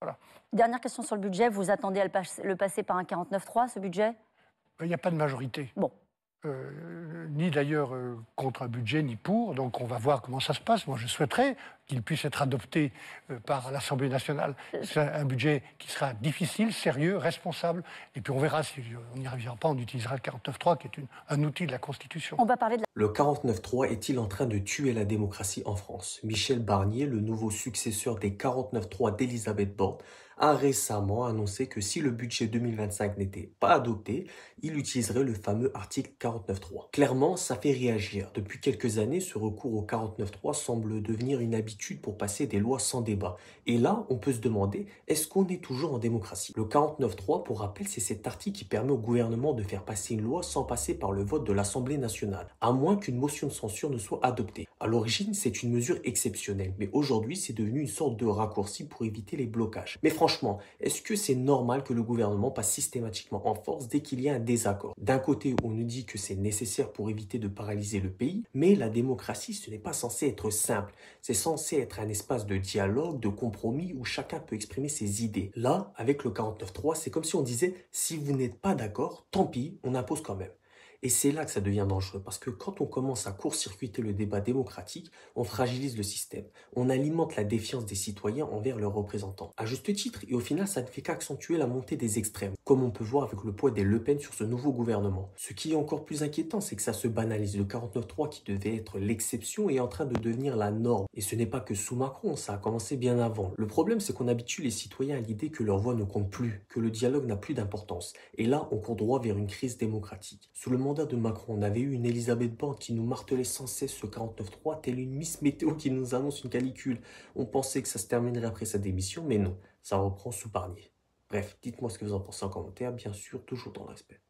Voilà. Dernière question sur le budget. Vous attendez à le passer par un 49.3, ce budget? Il n'y a pas de majorité. Bon. Ni d'ailleurs contre un budget, ni pour. Donc on va voir comment ça se passe. Moi, je souhaiterais qu'il puisse être adopté par l'Assemblée nationale. C'est un budget qui sera difficile, sérieux, responsable. Et puis on verra si on n'y arrivera pas, on utilisera le 49.3, qui est un outil de la Constitution. On va parler de Le 49.3 est-il en train de tuer la démocratie en France? Michel Barnier, le nouveau successeur des 49.3 d'Elisabeth Borne, a récemment annoncé que si le budget 2025 n'était pas adopté, il utiliserait le fameux article 49.3. Clairement, ça fait réagir. Depuis quelques années, ce recours au 49.3 semble devenir une habitude pour passer des lois sans débat. Et là, on peut se demander, est-ce qu'on est toujours en démocratie? Le 49.3, pour rappel, c'est cet article qui permet au gouvernement de faire passer une loi sans passer par le vote de l'Assemblée nationale, à moins qu'une motion de censure ne soit adoptée. À l'origine, c'est une mesure exceptionnelle, mais aujourd'hui, c'est devenu une sorte de raccourci pour éviter les blocages. Mais franchement, est-ce que c'est normal que le gouvernement passe systématiquement en force dès qu'il y a un désaccord? D'un côté, on nous dit que c'est nécessaire pour éviter de paralyser le pays, mais la démocratie, ce n'est pas censé être simple. C'est censé être un espace de dialogue, de compromis où chacun peut exprimer ses idées. Là, avec le 49.3, c'est comme si on disait « si vous n'êtes pas d'accord, tant pis, on impose quand même ». Et c'est là que ça devient dangereux, parce que quand on commence à court-circuiter le débat démocratique, on fragilise le système. On alimente la défiance des citoyens envers leurs représentants. À juste titre, et au final, ça ne fait qu'accentuer la montée des extrêmes, comme on peut voir avec le poids des Le Pen sur ce nouveau gouvernement. Ce qui est encore plus inquiétant, c'est que ça se banalise. Le 49.3, qui devait être l'exception, est en train de devenir la norme. Et ce n'est pas que sous Macron, ça a commencé bien avant. Le problème, c'est qu'on habitue les citoyens à l'idée que leur voix ne compte plus, que le dialogue n'a plus d'importance. Et là, on court droit vers une crise démocratique. Sous le mandat de Macron, on avait eu une Elisabeth Borne qui nous martelait sans cesse ce 49.3, telle une Miss Météo qui nous annonce une canicule. On pensait que ça se terminerait après sa démission, mais non, ça reprend sous Barnier. Bref, dites-moi ce que vous en pensez en commentaire, bien sûr, toujours dans le respect.